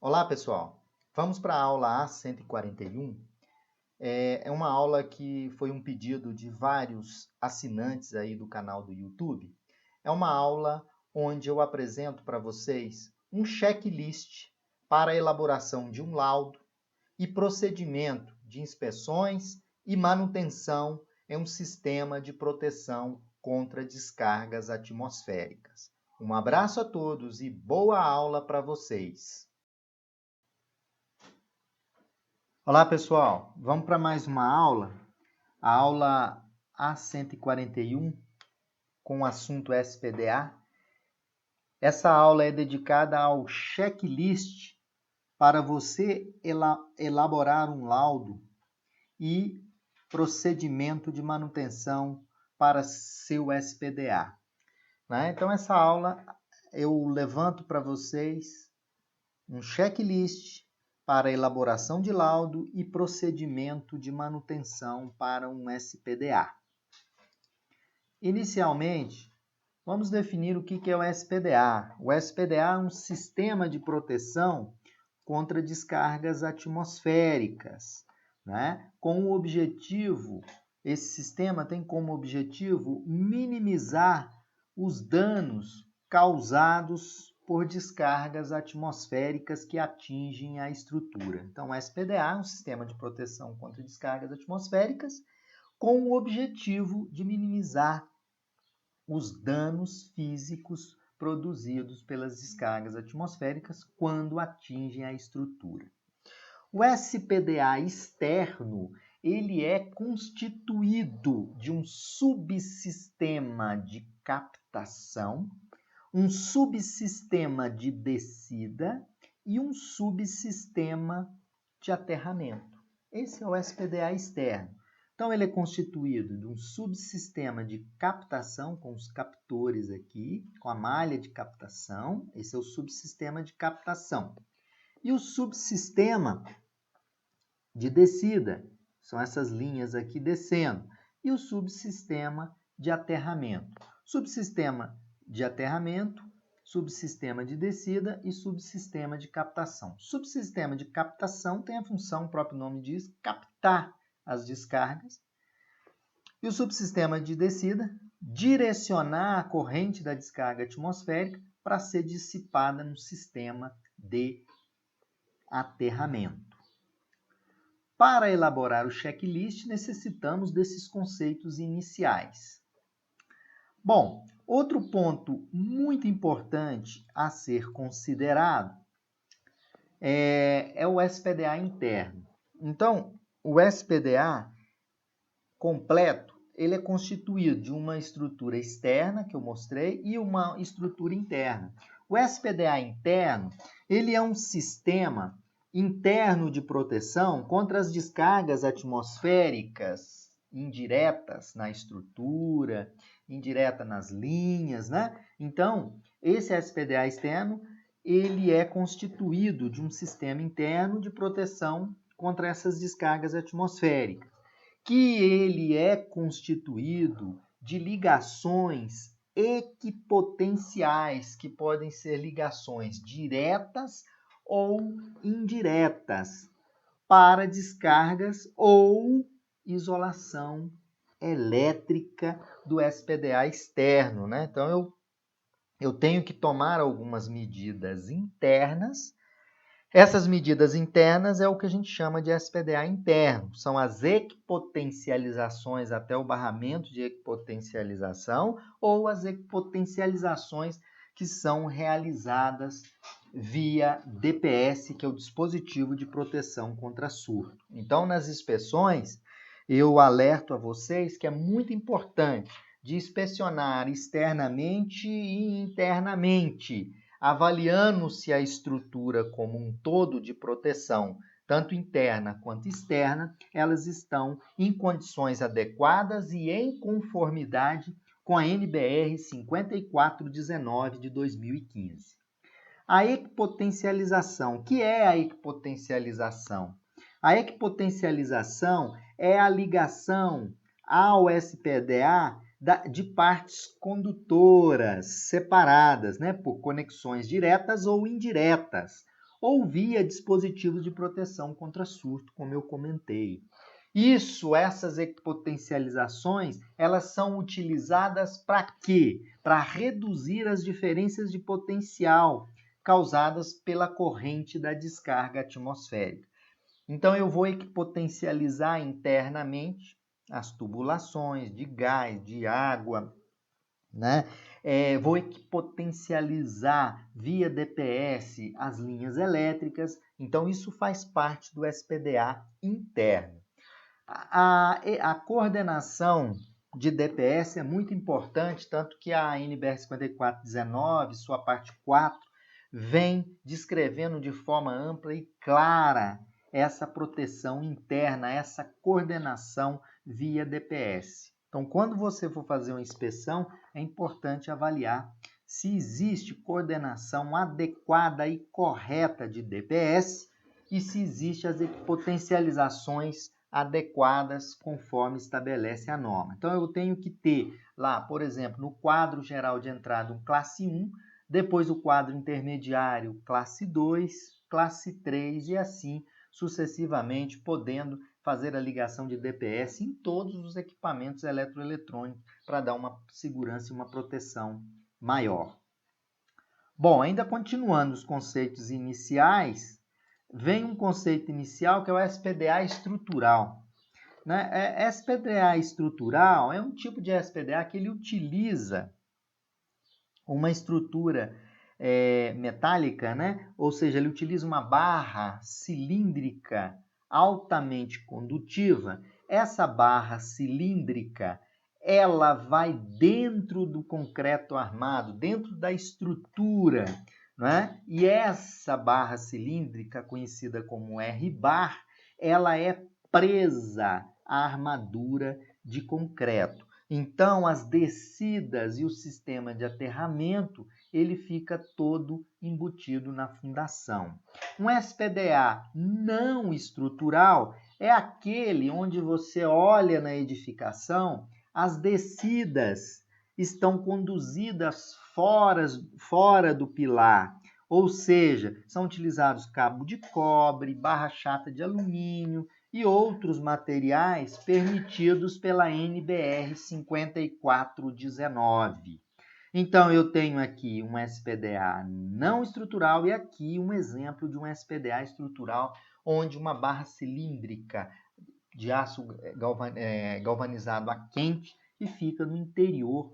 Olá, pessoal. Vamos para a aula A141. É uma aula que foi um pedido de vários assinantes aí do canal do YouTube. É uma aula onde eu apresento para vocês um checklist para a elaboração de um laudo e procedimento de inspeções e manutenção em um sistema de proteção contra descargas atmosféricas. Um abraço a todos e boa aula para vocês! Olá, pessoal. Vamos para mais uma aula, a aula A141, com o assunto SPDA. Essa aula é dedicada ao checklist para você elaborar um laudo e procedimento de manutenção para seu SPDA. Então, essa aula eu levanto para vocês um checklist para elaboração de laudo e procedimento de manutenção para um SPDA. Inicialmente, vamos definir o que é o SPDA. O SPDA é um sistema de proteção contra descargas atmosféricas, com o objetivo, esse sistema tem como objetivo minimizar os danos causados por descargas atmosféricas que atingem a estrutura. Então, o SPDA é um sistema de proteção contra descargas atmosféricas com o objetivo de minimizar os danos físicos produzidos pelas descargas atmosféricas quando atingem a estrutura. O SPDA externo, ele é constituído de um subsistema de captação, um subsistema de descida e um subsistema de aterramento. Esse é o SPDA externo. Então, ele é constituído de um subsistema de captação, com os captores aqui, com a malha de captação. Esse é o subsistema de captação. E o subsistema de descida, são essas linhas aqui descendo. E o subsistema de aterramento. Subsistema de aterramento, subsistema de descida e subsistema de captação. Subsistema de captação tem a função, o próprio nome diz, captar as descargas. E o subsistema de descida, direcionar a corrente da descarga atmosférica para ser dissipada no sistema de aterramento. Para elaborar o checklist, necessitamos desses conceitos iniciais. Bom, outro ponto muito importante a ser considerado é o SPDA interno. Então, o SPDA completo, ele é constituído de uma estrutura externa, que eu mostrei, e uma estrutura interna. O SPDA interno, ele é um sistema interno de proteção contra as descargas atmosféricas indiretas na estrutura, indireta nas linhas, Então, esse SPDA externo, ele é constituído de um sistema interno de proteção contra essas descargas atmosféricas, que ele é constituído de ligações equipotenciais, que podem ser ligações diretas ou indiretas, para descargas ou isolação elétrica do SPDA externo. Então, eu tenho que tomar algumas medidas internas. Essas medidas internas é o que a gente chama de SPDA interno. São as equipotencializações até o barramento de equipotencialização ou as equipotencializações que são realizadas via DPS, que é o dispositivo de proteção contra surto. Então, nas inspeções, eu alerto a vocês que é muito importante de inspecionar externamente e internamente, avaliando se a estrutura como um todo de proteção, tanto interna quanto externa, elas estão em condições adequadas e em conformidade com a NBR 5419 de 2015. A equipotencialização. O que é a equipotencialização? A equipotencialização é a ligação ao SPDA de partes condutoras separadas, por conexões diretas ou indiretas, ou via dispositivos de proteção contra surto, como eu comentei. Essas equipotencializações, elas são utilizadas para quê? Para reduzir as diferenças de potencial causadas pela corrente da descarga atmosférica. Então, eu vou equipotencializar internamente as tubulações de gás, de água, né? Vou equipotencializar via DPS as linhas elétricas. Então, isso faz parte do SPDA interno. A coordenação de DPS é muito importante, tanto que a NBR 5419, sua parte 4, vem descrevendo de forma ampla e clara essa proteção interna, essa coordenação via DPS. Então, quando você for fazer uma inspeção, é importante avaliar se existe coordenação adequada e correta de DPS e se existem as potencializações adequadas conforme estabelece a norma. Então, eu tenho que ter lá, por exemplo, no quadro geral de entrada, um classe 1, depois o quadro intermediário, classe 2, classe 3 e assim sucessivamente, podendo fazer a ligação de DPS em todos os equipamentos eletroeletrônicos para dar uma segurança e uma proteção maior. Bom, ainda continuando os conceitos iniciais, vem um conceito inicial que é o SPDA estrutural. SPDA estrutural é um tipo de SPDA que ele utiliza uma estrutura metálica, ou seja, ele utiliza uma barra cilíndrica altamente condutiva. Essa barra cilíndrica, ela vai dentro do concreto armado, dentro da estrutura, E essa barra cilíndrica, conhecida como R-bar, ela é presa à armadura de concreto. Então, as descidas e o sistema de aterramento, ele fica todo embutido na fundação. Um SPDA não estrutural é aquele onde você olha na edificação, as descidas estão conduzidas fora do pilar, ou seja, são utilizados cabo de cobre, barra chata de alumínio e outros materiais permitidos pela NBR 5419. Então, eu tenho aqui um SPDA não estrutural e aqui um exemplo de um SPDA estrutural, onde uma barra cilíndrica de aço galvanizado a quente que fica no interior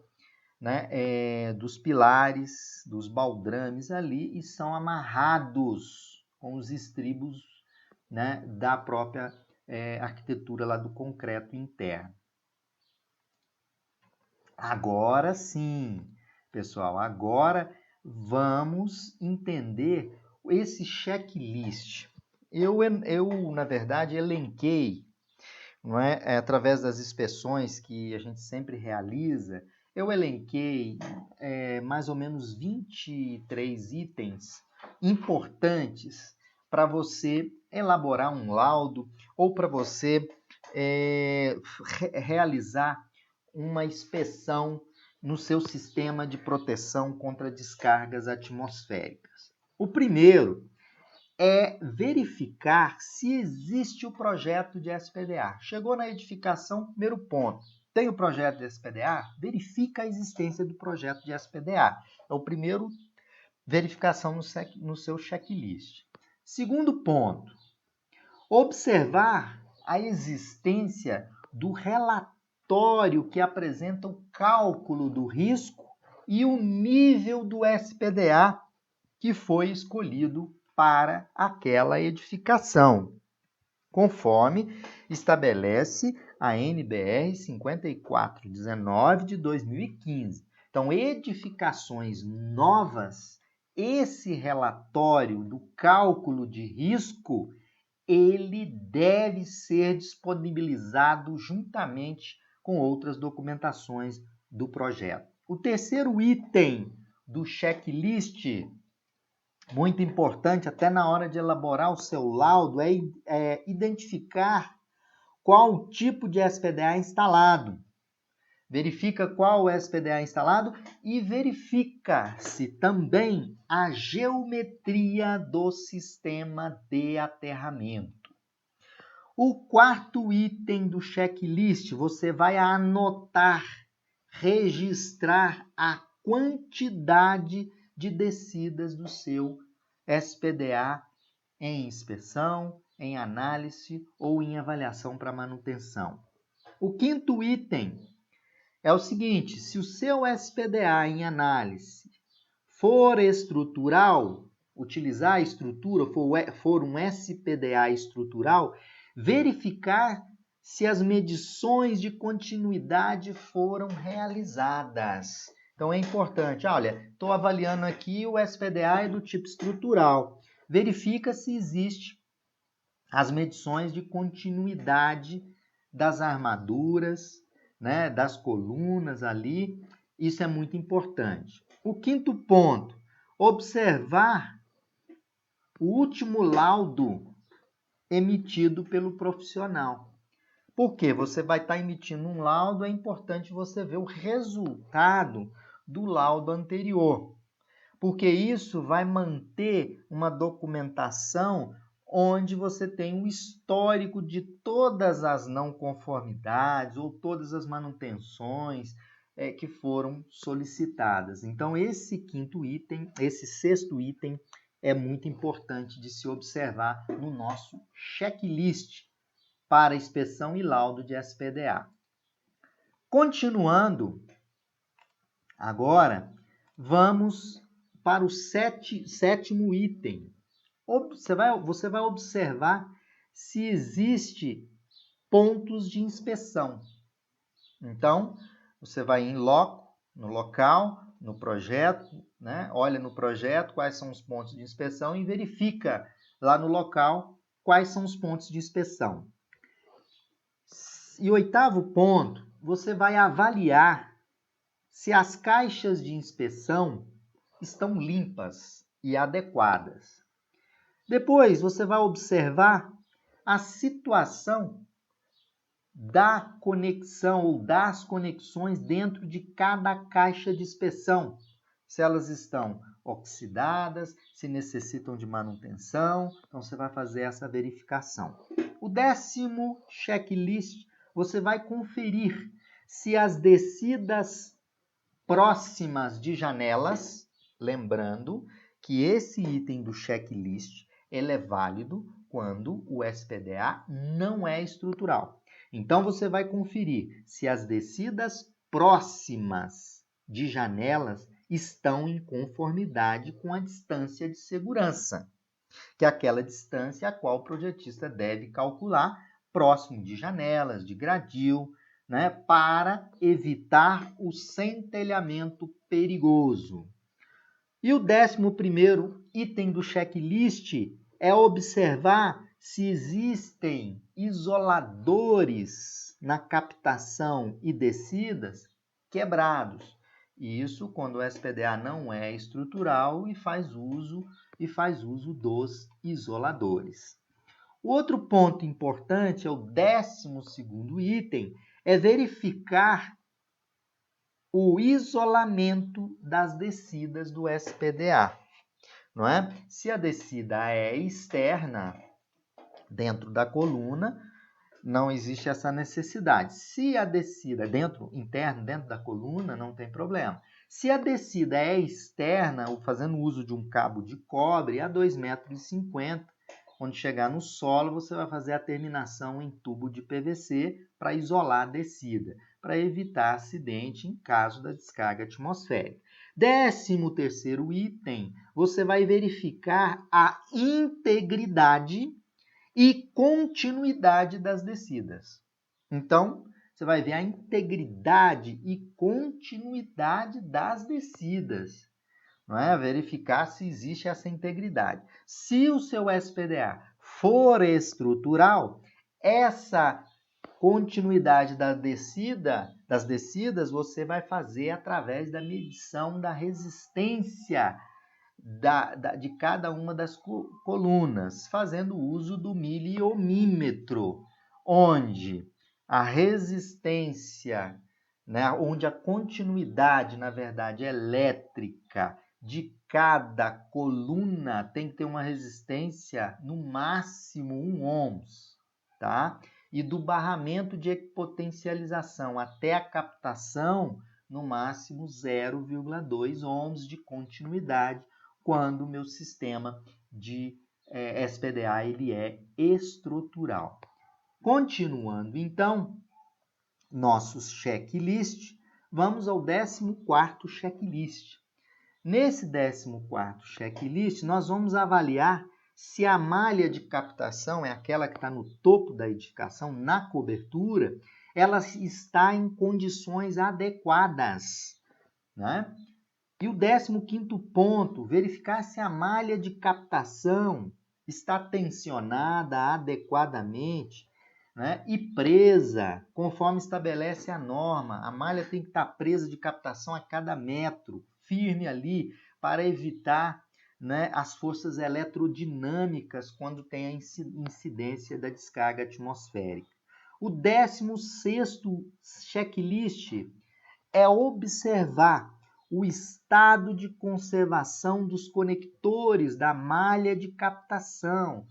dos pilares, dos baldrames ali e são amarrados com os estribos da própria arquitetura lá do concreto interno. Agora sim, pessoal, agora vamos entender esse checklist. Eu na verdade, elenquei, através das inspeções que a gente sempre realiza, eu elenquei mais ou menos 23 itens importantes para você elaborar um laudo ou para você realizar uma inspeção no seu sistema de proteção contra descargas atmosféricas. O primeiro é verificar se existe o projeto de SPDA. Chegou na edificação, primeiro ponto. Tem o projeto de SPDA? Verifica a existência do projeto de SPDA. É o primeiro verificação no seu checklist. Segundo ponto, observar a existência do relatório que apresenta o cálculo do risco e o nível do SPDA que foi escolhido para aquela edificação, conforme estabelece a NBR 5419 de 2015. Então, edificações novas, esse relatório do cálculo de risco, ele deve ser disponibilizado juntamente com outras documentações do projeto. O terceiro item do checklist, muito importante até na hora de elaborar o seu laudo, é identificar qual o tipo de SPDA instalado. verifica qual o SPDA instalado e verifica-se também a geometria do sistema de aterramento. O quarto item do checklist, você vai anotar, registrar a quantidade de descidas do seu SPDA em inspeção, em análise ou em avaliação para manutenção. O quinto item é o seguinte: se o seu SPDA em análise for estrutural, utilizar a estrutura, for um SPDA estrutural, verificar se as medições de continuidade foram realizadas. Então é importante, olha, estou avaliando aqui o SPDA é do tipo estrutural. Verifica se existe as medições de continuidade das armaduras, né, das colunas ali. Isso é muito importante. O quinto ponto, observar o último laudo emitido pelo profissional. Porque você vai estar emitindo um laudo, é importante você ver o resultado do laudo anterior. Porque isso vai manter uma documentação onde você tem um histórico de todas as não conformidades ou todas as manutenções que foram solicitadas. Então, esse sexto item é muito importante de se observar no nosso checklist para inspeção e laudo de SPDA. Continuando, agora vamos para o sétimo item. Você vai observar se existe pontos de inspeção. Então, você vai em loco, no local, no projeto, né? Olha no projeto quais são os pontos de inspeção e verifica lá no local quais são os pontos de inspeção. E oitavo ponto, você vai avaliar se as caixas de inspeção estão limpas e adequadas. Depois, você vai observar a situação da conexão ou das conexões dentro de cada caixa de inspeção. Se elas estão oxidadas, se necessitam de manutenção. Então, você vai fazer essa verificação. O 10º checklist, você vai conferir se as descidas próximas de janelas, lembrando que esse item do checklist ele é válido quando o SPDA não é estrutural. Então, você vai conferir se as descidas próximas de janelas estão em conformidade com a distância de segurança, que é aquela distância a qual o projetista deve calcular próximo de janelas, de gradil, né, para evitar o centelhamento perigoso. E o 11º item do checklist é observar se existem isoladores na captação e descidas quebrados. Isso quando o SPDA não é estrutural e faz uso dos isoladores. O outro ponto importante é o 12º item, é verificar o isolamento das descidas do SPDA, não é? Se a descida é externa, dentro da coluna, não existe essa necessidade. Se a descida interna, dentro da coluna, não tem problema. Se a descida é externa, ou fazendo uso de um cabo de cobre, a 2,50 m, quando chegar no solo, você vai fazer a terminação em tubo de PVC para isolar a descida, para evitar acidente em caso da descarga atmosférica. 13º item, você vai verificar a integridade e continuidade das descidas. Então, você vai ver a integridade e continuidade das descidas. Não é? Verificar se existe essa integridade. Se o seu SPDA for estrutural, essa continuidade das descidas você vai fazer através da medição da resistência de cada uma das colunas, fazendo uso do miliomímetro, onde a resistência né, onde a continuidade, na verdade, elétrica de cada coluna tem que ter uma resistência no máximo 1 ohms, tá? E do barramento de equipotencialização até a captação, no máximo 0,2 ohms de continuidade, quando o meu sistema de SPDA ele é estrutural. Continuando, então, nossos checklist, vamos ao 14º checklist. Nesse 14º checklist, nós vamos avaliar se a malha de captação, é aquela que está no topo da edificação, na cobertura, ela está em condições adequadas, né? E o 15º ponto, verificar se a malha de captação está tensionada adequadamente, né, e presa, conforme estabelece a norma. A malha tem que estar presa de captação a cada metro, firme ali, para evitar, né, as forças eletrodinâmicas quando tem a incidência da descarga atmosférica. O 16º checklist é observar o estado de conservação dos conectores da malha de captação.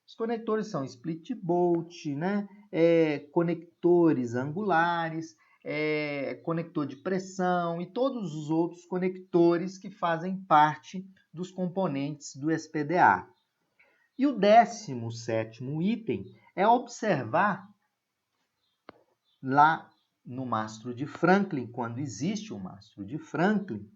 Os conectores são split bolt, né? Conectores angulares, conector de pressão e todos os outros conectores que fazem parte dos componentes do SPDA. E o 17º item é observar lá no mastro de Franklin, quando existe um mastro de Franklin,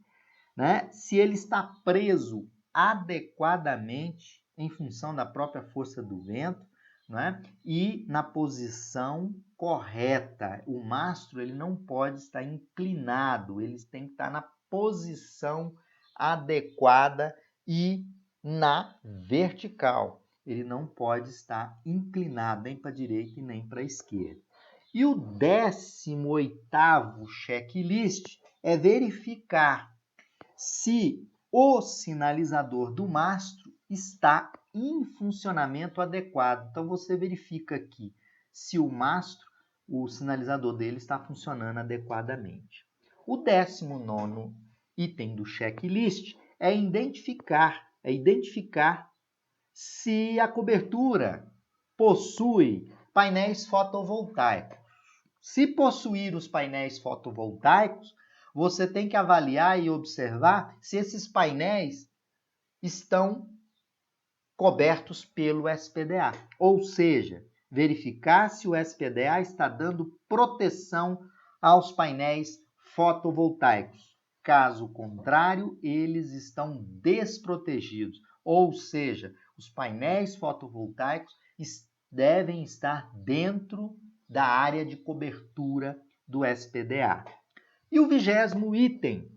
né, se ele está preso adequadamente em função da própria força do vento, né, e na posição correta. O mastro ele não pode estar inclinado, ele tem que estar na posição adequada e na vertical. Ele não pode estar inclinado nem para a direita e nem para a esquerda. E o 18º checklist é verificar se o sinalizador do mastro está em funcionamento adequado. Então, você verifica aqui se o mastro, o sinalizador dele está funcionando adequadamente. O 19º item do checklist é identificar se a cobertura possui painéis fotovoltaicos. Se possuir os painéis fotovoltaicos, você tem que avaliar e observar se esses painéis estão cobertos pelo SPDA. Ou seja, verificar se o SPDA está dando proteção aos painéis fotovoltaicos. Caso contrário, eles estão desprotegidos. Ou seja, os painéis fotovoltaicos devem estar dentro da área de cobertura do SPDA. E o 20º item,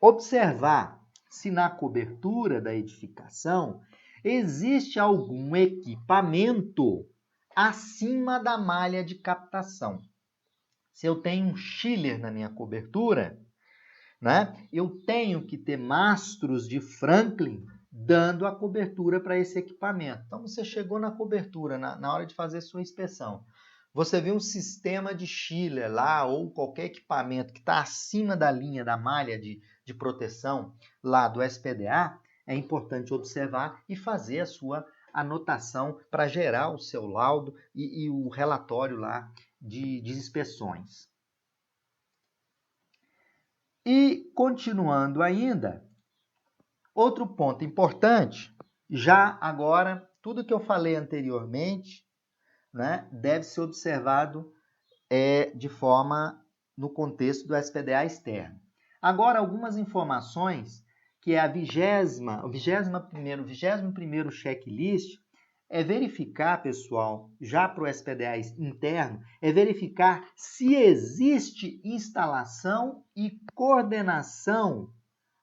observar se na cobertura da edificação existe algum equipamento acima da malha de captação. Se eu tenho um chiller na minha cobertura, né, eu tenho que ter mastros de Franklin dando a cobertura para esse equipamento. Então, você chegou na cobertura, na hora de fazer sua inspeção. Você vê um sistema de chiller lá, ou qualquer equipamento que está acima da linha da malha de proteção lá do SPDA, é importante observar e fazer a sua anotação para gerar o seu laudo e o relatório lá de inspeções. E, continuando ainda, outro ponto importante, já agora, tudo que eu falei anteriormente, né, deve ser observado de forma no contexto do SPDA externo. Agora, algumas informações que é a 21º checklist é verificar, pessoal, já para o SPDA interno, é verificar se existe instalação e coordenação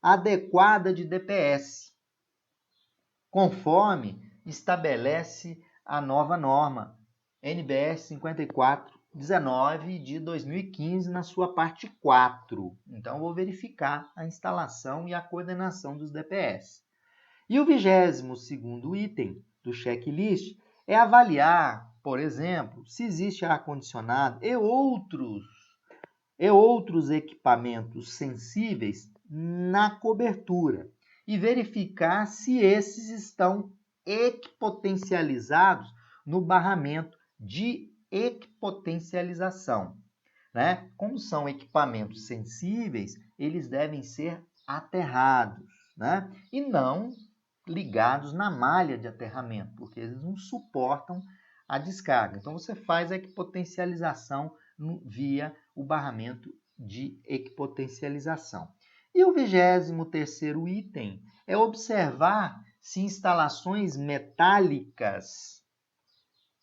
adequada de DPS, conforme estabelece a nova norma NBR 5419 de 2015, na sua parte 4. Então, vou verificar a instalação e a coordenação dos DPS. E o 22º item do checklist é avaliar, por exemplo, se existe ar-condicionado e outros e outros equipamentos sensíveis na cobertura e verificar se esses estão equipotencializados no barramento de equipotencialização, né? Como são equipamentos sensíveis, eles devem ser aterrados, né? E não ligados na malha de aterramento, porque eles não suportam a descarga. Então, você faz a equipotencialização via o barramento de equipotencialização. E o 23º item é observar se instalações metálicas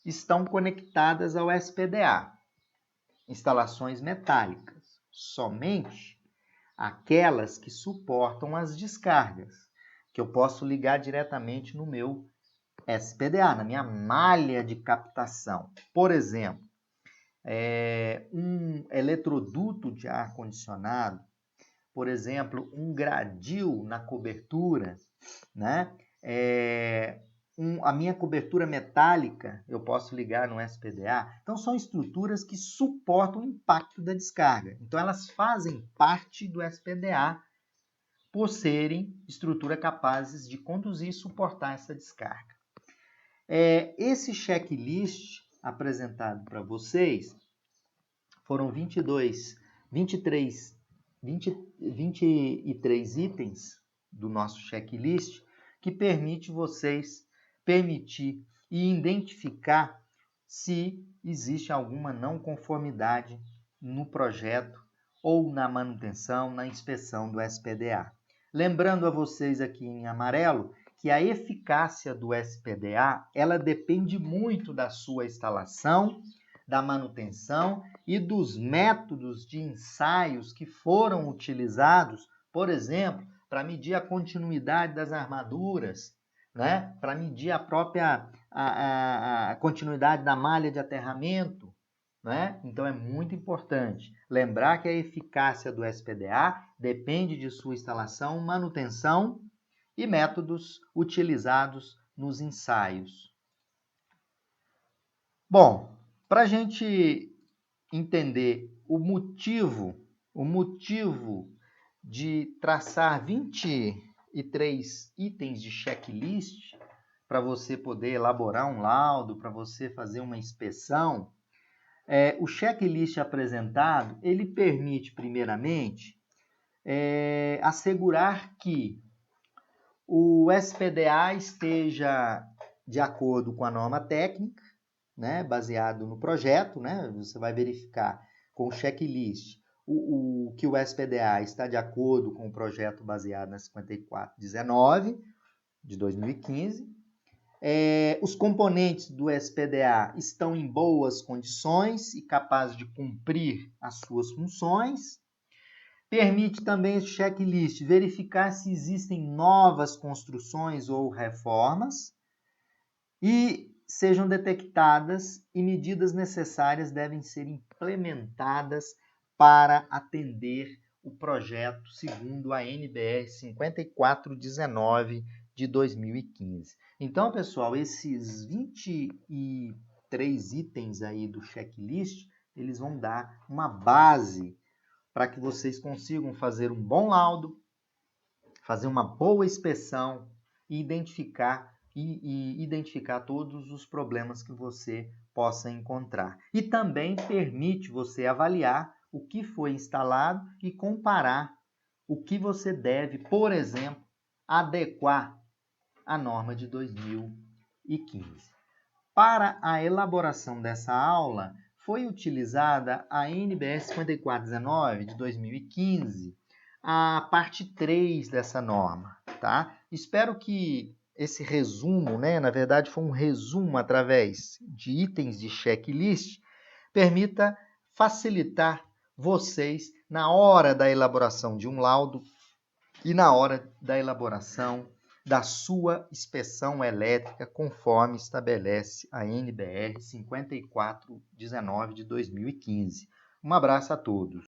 estão conectadas ao SPDA. Instalações metálicas, somente aquelas que suportam as descargas, que eu posso ligar diretamente no meu SPDA, na minha malha de captação. Por exemplo, um eletroduto de ar-condicionado, por exemplo, um gradil na cobertura, né? A minha cobertura metálica, eu posso ligar no SPDA. Então, são estruturas que suportam o impacto da descarga. Então, elas fazem parte do SPDA por serem estruturas capazes de conduzir e suportar essa descarga. Esse checklist apresentado para vocês foram 23 itens do nosso checklist que permitir e identificar se existe alguma não conformidade no projeto ou na manutenção, na inspeção do SPDA. Lembrando a vocês aqui em amarelo que a eficácia do SPDA, ela depende muito da sua instalação, da manutenção e dos métodos de ensaios que foram utilizados, por exemplo, para medir a continuidade das armaduras, né? Para medir a própria a continuidade da malha de aterramento, né? Então é muito importante lembrar que a eficácia do SPDA depende de sua instalação, manutenção e métodos utilizados nos ensaios. Bom, para a gente entender o motivo de traçar 23 itens de checklist para você poder elaborar um laudo, para você fazer uma inspeção, o checklist apresentado, ele permite, primeiramente, assegurar que o SPDA esteja de acordo com a norma técnica, né, baseado no projeto, né, você vai verificar com o checklist que o SPDA está de acordo com o projeto baseado na 5419 de 2015. Os componentes do SPDA estão em boas condições e capazes de cumprir as suas funções. Permite também esse checklist verificar se existem novas construções ou reformas e sejam detectadas e medidas necessárias devem ser implementadas para atender o projeto segundo a NBR 5419 de 2015. Então, pessoal, esses 23 itens aí do checklist, eles vão dar uma base para que vocês consigam fazer um bom laudo, fazer uma boa inspeção e identificar todos os problemas que você possa encontrar. E também permite você avaliar o que foi instalado e comparar o que você deve, por exemplo, adequar à norma de 2015. Para a elaboração dessa aula, foi utilizada a NBR 5419 de 2015, a parte 3 dessa norma, tá? Espero que esse resumo, né, na verdade foi um resumo através de itens de checklist, permita facilitar vocês na hora da elaboração de um laudo e na hora da elaboração da sua inspeção elétrica, conforme estabelece a NBR 5419 de 2015. Um abraço a todos.